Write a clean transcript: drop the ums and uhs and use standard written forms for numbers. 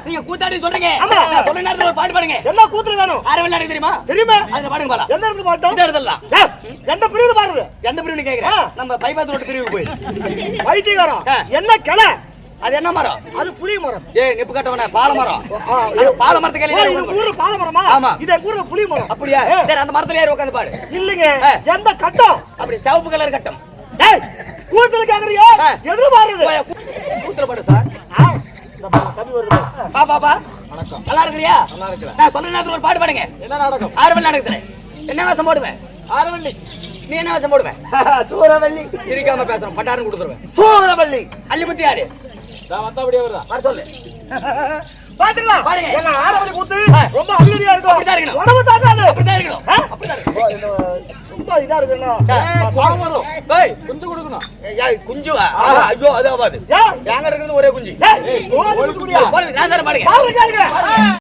நீங்க கூத்தாடி சொல்றீங்க. ஆமா. நான் சொல்ற நேரத்துல ஒரு பாட்டு பாடுங்க. என்ன கூத்துல வேணும்? ஆரவல் நாடகம் தெரியுமா? தெரியுமே. அதுல பாடுங்க பாலாம். எந்த இடத்துல பாட்டோம்? இந்த இடத்துல. எந்த பிரிவுல பாடுறது? எந்த பிரிவுன்னு கேக்குறேன். நம்ம பைபாஸ் ரோட் பிரிவுக்கு போய். வைத்தியகாரம். என்ன கிளை? அது என்ன மரம்? அது புளி மரம். ஏய் நிப்பு கட்டவன பால மரம். அது பால மரத்துக்கு இது ஏறி ஊர்ல பால மரமா? ஆமா. இது ஊர்ல புளி மரம். அப்படியே. சரி அந்த மரத்துல ஏறி உட்கார்ந்து பாடு. இல்லங்க. எந்த கட்டம்? அப்படி சிவப்பு கலர் கட்டம். டேய் கூத்துல கேக்குறியா? எதுல பாடுறது? கூத்துல பாடு சார். தம்பி வருது. பா வணக்கம். நல்லா இருக்கறியா? நல்லா இருக்கேன். நான் சொல்ற நேரத்துல ஒரு பாட்டு பாடுங்க. என்ன நாடகம்? ஆரவல் நாடகத்துல. என்ன வேஷம் போடுவேன்? ஆரவல்லி. நீ என்ன வேஷம் போடுவேன்? சூரவல்லி. சிரிக்காம பேசுறோம். பட்டாரம் கொடுத்துருவேன். சூரவல்லி. அள்ளிபத்தி யாரு? நான் வந்தா அப்படியே வரதா? வர சொல்லு. பாத்துங்களா? பாருங்க. எங்க ஆரவல்லி கூத்து ரொம்ப அள்ளிடியா இருக்கும். அப்படிதான் இருக்கணும். உடம்பு தாங்காது. அப்படிதான் இருக்கணும். அப்படிதான் இருக்கணும். ரொம்ப இதா இருக்குன்னா பாவம் வரும். டேய் குஞ்சு கொடுக்கணும். ஏய் குஞ்சுவா? ஐயோ அது ஆகாது. ஏங்க இருக்குது ஒரே குஞ்சு. ஏய் ஓடி குடியா? நான் தர பாருங்க. பாருங்க.